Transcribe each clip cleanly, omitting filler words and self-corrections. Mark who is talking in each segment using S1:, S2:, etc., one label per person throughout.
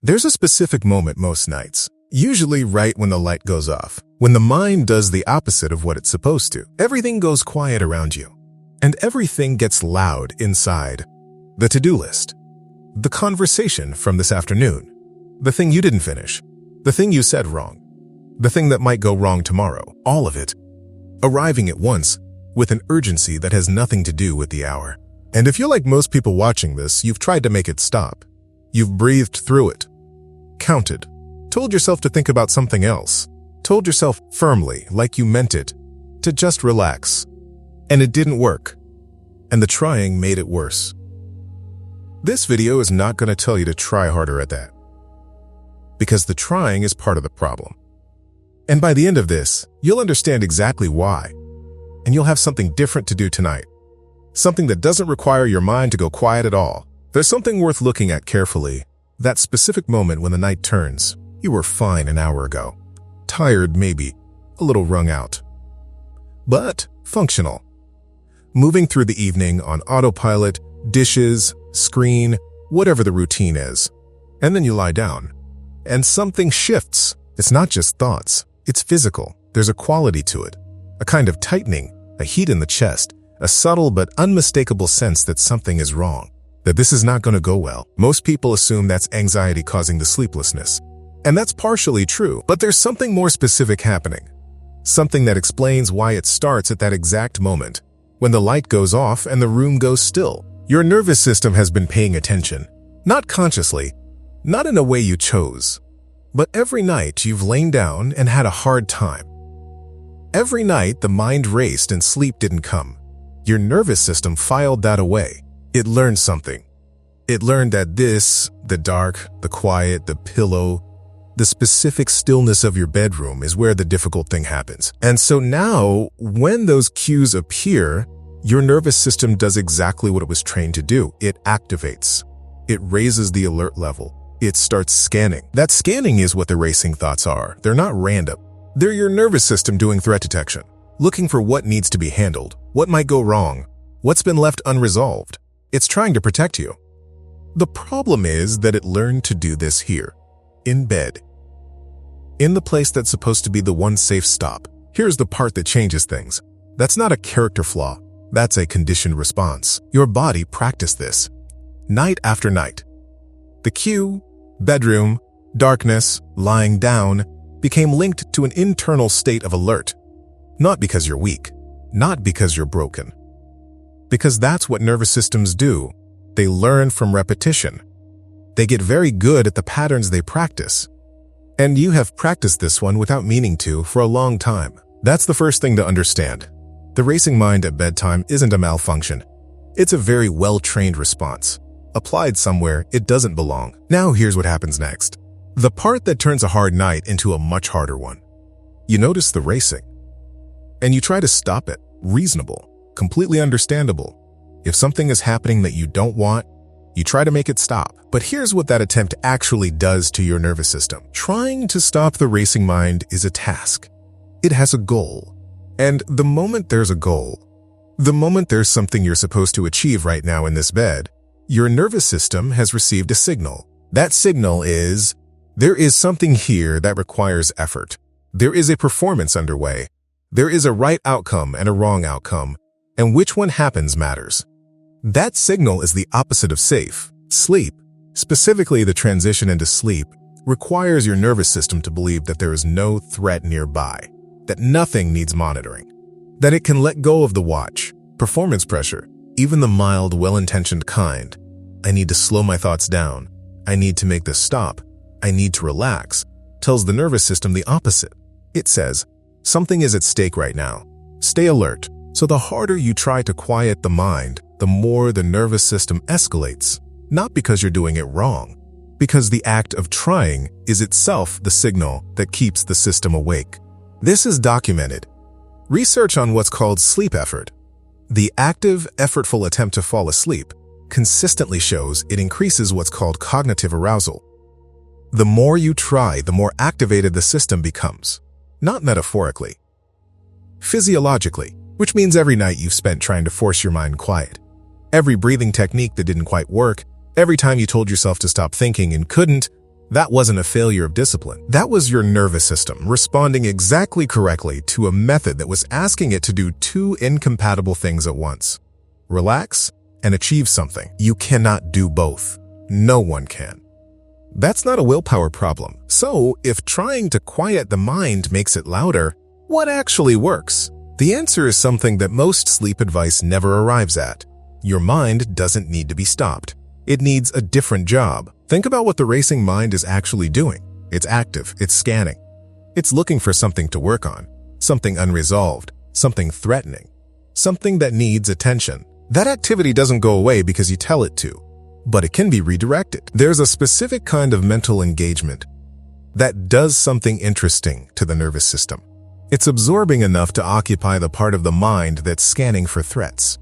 S1: There's a specific moment most nights, usually right when the light goes off, when the mind does the opposite of what it's supposed to. Everything goes quiet around you, and everything gets loud inside. The to-do list, the conversation from this afternoon, the thing you didn't finish, the thing you said wrong, the thing that might go wrong tomorrow, all of it, arriving at once with an urgency that has nothing to do with the hour. And if you're like most people watching this, you've tried to make it stop. You've breathed through it, counted, told yourself to think about something else, told yourself firmly, like you meant it, to just relax. And it didn't work. And the trying made it worse. This video is not going to tell you to try harder at that, because the trying is part of the problem. And by the end of this, you'll understand exactly why, and you'll have something different to do tonight. Something that doesn't require your mind to go quiet at all. There's something worth looking at carefully. That specific moment when the night turns. You were fine an hour ago. Tired, maybe. A little wrung out. But functional. Moving through the evening on autopilot, dishes, screen, whatever the routine is. And then you lie down. And something shifts. It's not just thoughts. It's physical. There's a quality to it. A kind of tightening, a heat in the chest, a subtle but unmistakable sense that something is wrong. That this is not going to go well. Most people assume that's anxiety causing the sleeplessness. And that's partially true, but there's something more specific happening. Something that explains why it starts at that exact moment. When the light goes off and the room goes still. Your nervous system has been paying attention. Not consciously, not in a way you chose. But every night you've lain down and had a hard time. Every night the mind raced and sleep didn't come. Your nervous system filed that away. It learned something. It learned that this, the dark, the quiet, the pillow, the specific stillness of your bedroom is where the difficult thing happens. And so now, when those cues appear, your nervous system does exactly what it was trained to do. It activates. It raises the alert level. It starts scanning. That scanning is what the racing thoughts are. They're not random. They're your nervous system doing threat detection, looking for what needs to be handled, what might go wrong, what's been left unresolved. It's trying to protect you. The problem is that it learned to do this here, in bed. In the place that's supposed to be the one safe stop. Here's the part that changes things. That's not a character flaw. That's a conditioned response. Your body practiced this, night after night. The cue, bedroom, darkness, lying down, became linked to an internal state of alert. Not because you're weak, not because you're broken. Because that's what nervous systems do. They learn from repetition. They get very good at the patterns they practice. And you have practiced this one without meaning to for a long time. That's the first thing to understand. The racing mind at bedtime isn't a malfunction. It's a very well-trained response. Applied somewhere it doesn't belong. Now here's what happens next. The part that turns a hard night into a much harder one. You notice the racing. And you try to stop it. Reasonable. Completely understandable. If something is happening that you don't want, you try to make it stop. But here's what that attempt actually does to your nervous system. Trying to stop the racing mind is a task. It has a goal. And the moment there's a goal, the moment there's something you're supposed to achieve right now in this bed, your nervous system has received a signal. That signal is, there is something here that requires effort. There is a performance underway. There is a right outcome and a wrong outcome. And which one happens matters. That signal is the opposite of safe. Sleep, specifically the transition into sleep, requires your nervous system to believe that there is no threat nearby, that nothing needs monitoring, that it can let go of the watch, performance pressure, even the mild, well-intentioned kind. I need to slow my thoughts down. I need to make this stop. I need to relax, tells the nervous system the opposite. It says, something is at stake right now. Stay alert. So the harder you try to quiet the mind, the more the nervous system escalates. Not because you're doing it wrong, because the act of trying is itself the signal that keeps the system awake. This is documented. Research on what's called sleep effort, the active, effortful attempt to fall asleep, consistently shows it increases what's called cognitive arousal. The more you try, the more activated the system becomes. Not metaphorically. Physiologically. Which means every night you've spent trying to force your mind quiet. Every breathing technique that didn't quite work, every time you told yourself to stop thinking and couldn't, That wasn't a failure of discipline. That was your nervous system responding exactly correctly to a method that was asking it to do two incompatible things at once. Relax and achieve something. You cannot do both. No one can. That's not a willpower problem. So, if trying to quiet the mind makes it louder, what actually works? The answer is something that most sleep advice never arrives at. Your mind doesn't need to be stopped. It needs a different job. Think about what the racing mind is actually doing. It's active, it's scanning. It's looking for something to work on, something unresolved, something threatening, something that needs attention. That activity doesn't go away because you tell it to, but it can be redirected. There's a specific kind of mental engagement that does something interesting to the nervous system. It's absorbing enough to occupy the part of the mind that's scanning for threats.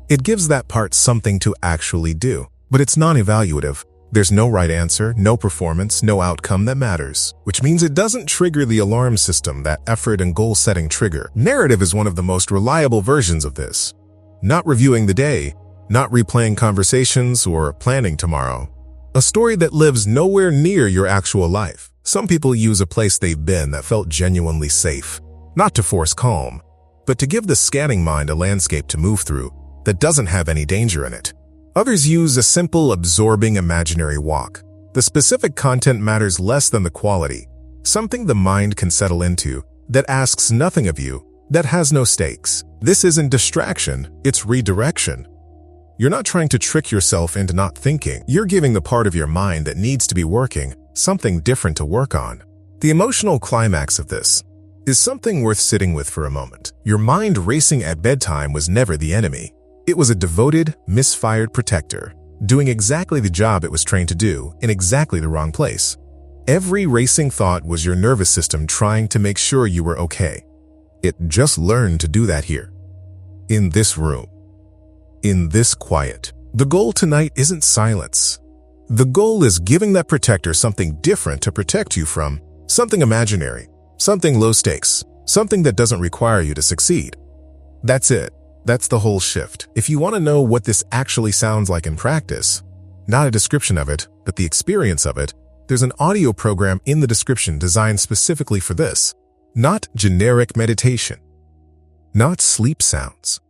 S1: It gives that part something to actually do, but it's non-evaluative. There's no right answer, no performance, no outcome that matters, which means it doesn't trigger the alarm system, that effort and goal-setting trigger. Narrative is one of the most reliable versions of this. Not reviewing the day, not replaying conversations or planning tomorrow. A story that lives nowhere near your actual life. Some people use a place they've been that felt genuinely safe, not to force calm, but to give the scanning mind a landscape to move through that doesn't have any danger in it. Others use a simple, absorbing imaginary walk. The specific content matters less than the quality, something the mind can settle into that asks nothing of you, that has no stakes. This isn't distraction, it's redirection. You're not trying to trick yourself into not thinking. You're giving the part of your mind that needs to be working something different to work on. The emotional climax of this is something worth sitting with for a moment. Your mind racing at bedtime was never the enemy. It was a devoted, misfired protector, doing exactly the job it was trained to do in exactly the wrong place. Every racing thought was your nervous system trying to make sure you were okay. It just learned to do that here, in this room, in this quiet. The goal tonight isn't silence. The goal is giving that protector something different to protect you from, something imaginary, something low stakes, something that doesn't require you to succeed. That's it. That's the whole shift. If you want to know what this actually sounds like in practice, not a description of it, but the experience of it, there's an audio program in the description designed specifically for this. Not generic meditation. Not sleep sounds.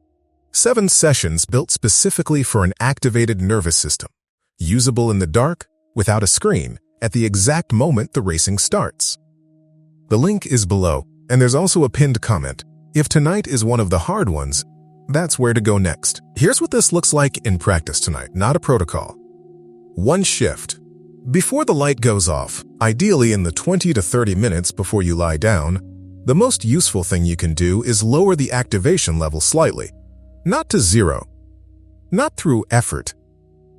S1: 7 sessions built specifically for an activated nervous system, usable in the dark, without a screen, at the exact moment the racing starts. The link is below, and there's also a pinned comment. If tonight is one of the hard ones, that's where to go next. Here's what this looks like in practice tonight, not a protocol. 1 shift. Before the light goes off, ideally in the 20 to 30 minutes before you lie down, the most useful thing you can do is lower the activation level slightly. Not to 0. Not through effort.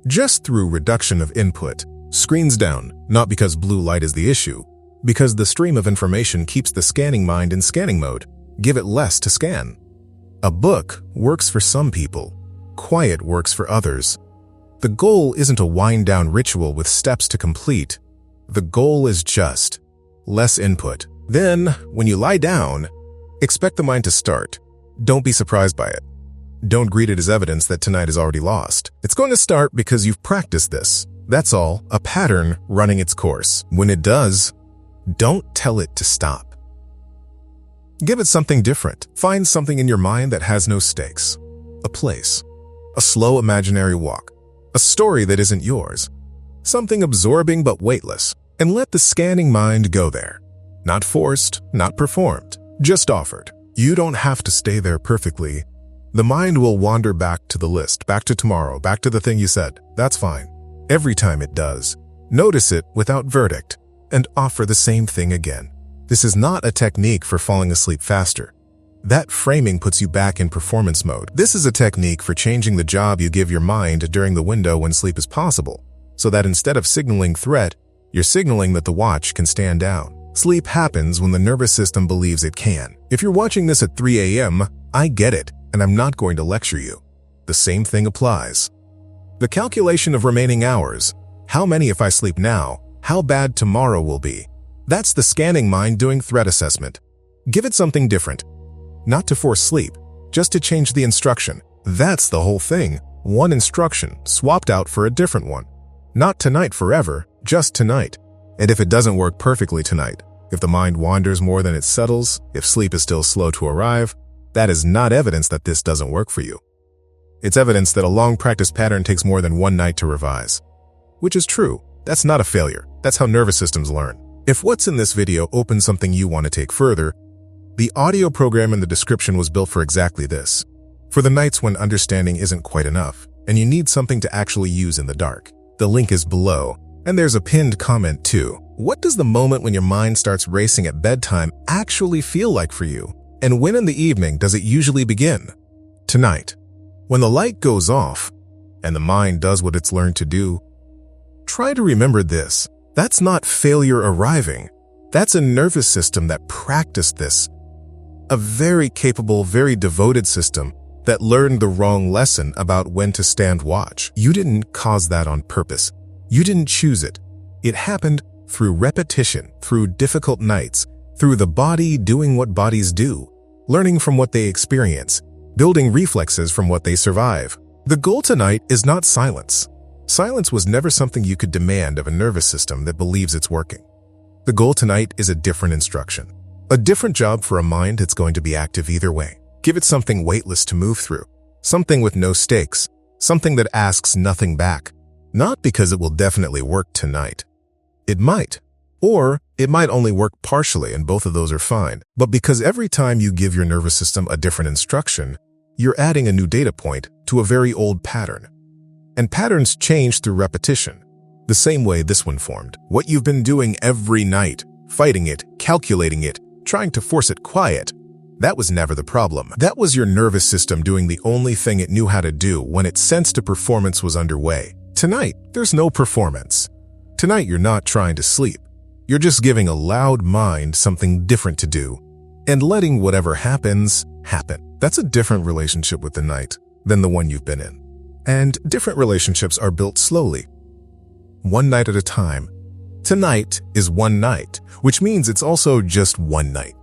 S1: Just through reduction of input. Screens down, not because blue light is the issue, because the stream of information keeps the scanning mind in scanning mode. Give it less to scan. A book works for some people. Quiet works for others. The goal isn't a wind-down ritual with steps to complete. The goal is just less input. Then, when you lie down, expect the mind to start. Don't be surprised by it. Don't greet it as evidence that tonight is already lost. It's going to start because you've practiced this. That's all, a pattern running its course. When it does, don't tell it to stop. Give it something different. Find something in your mind that has no stakes. A place. A slow imaginary walk. A story that isn't yours. Something absorbing but weightless. And let the scanning mind go there. Not forced, not performed. Just offered. You don't have to stay there perfectly. The mind will wander back to the list, back to tomorrow, back to the thing you said. That's fine. Every time it does, notice it without verdict and offer the same thing again. This is not a technique for falling asleep faster. That framing puts you back in performance mode. This is a technique for changing the job you give your mind during the window when sleep is possible, so that instead of signaling threat, you're signaling that the watch can stand down. Sleep happens when the nervous system believes it can. If you're watching this at 3 a.m., I get it, and I'm not going to lecture you. The same thing applies. The calculation of remaining hours, how many if I sleep now, how bad tomorrow will be. That's the scanning mind doing threat assessment. Give it something different. Not to force sleep, just to change the instruction. That's the whole thing. One instruction swapped out for a different one. Not tonight forever, just tonight. And if it doesn't work perfectly tonight, if the mind wanders more than it settles, if sleep is still slow to arrive, that is not evidence that this doesn't work for you. It's evidence that a long practice pattern takes more than one night to revise. Which is true. That's not a failure. That's how nervous systems learn. If what's in this video opens something you want to take further, the audio program in the description was built for exactly this. For the nights when understanding isn't quite enough, and you need something to actually use in the dark. The link is below, and there's a pinned comment too. What does the moment when your mind starts racing at bedtime actually feel like for you? And when in the evening does it usually begin? Tonight. When the light goes off, and the mind does what it's learned to do, try to remember this. That's not failure arriving. That's a nervous system that practiced this. A very capable, very devoted system that learned the wrong lesson about when to stand watch. You didn't cause that on purpose. You didn't choose it. It happened through repetition, through difficult nights, through the body doing what bodies do, learning from what they experience, building reflexes from what they survive. The goal tonight is not silence. Silence was never something you could demand of a nervous system that believes it's working. The goal tonight is a different instruction. A different job for a mind that's going to be active either way. Give it something weightless to move through, something with no stakes, something that asks nothing back. Not because it will definitely work tonight. It might. Or it might only work partially, and both of those are fine. But because every time you give your nervous system a different instruction, you're adding a new data point to a very old pattern. And patterns change through repetition, the same way this one formed. What you've been doing every night, fighting it, calculating it, trying to force it quiet, that was never the problem. That was your nervous system doing the only thing it knew how to do when it sensed a performance was underway. Tonight, there's no performance. Tonight, you're not trying to sleep. You're just giving a loud mind something different to do and letting whatever happens, happen. That's a different relationship with the night than the one you've been in. And different relationships are built slowly, one night at a time. Tonight is one night, which means it's also just one night.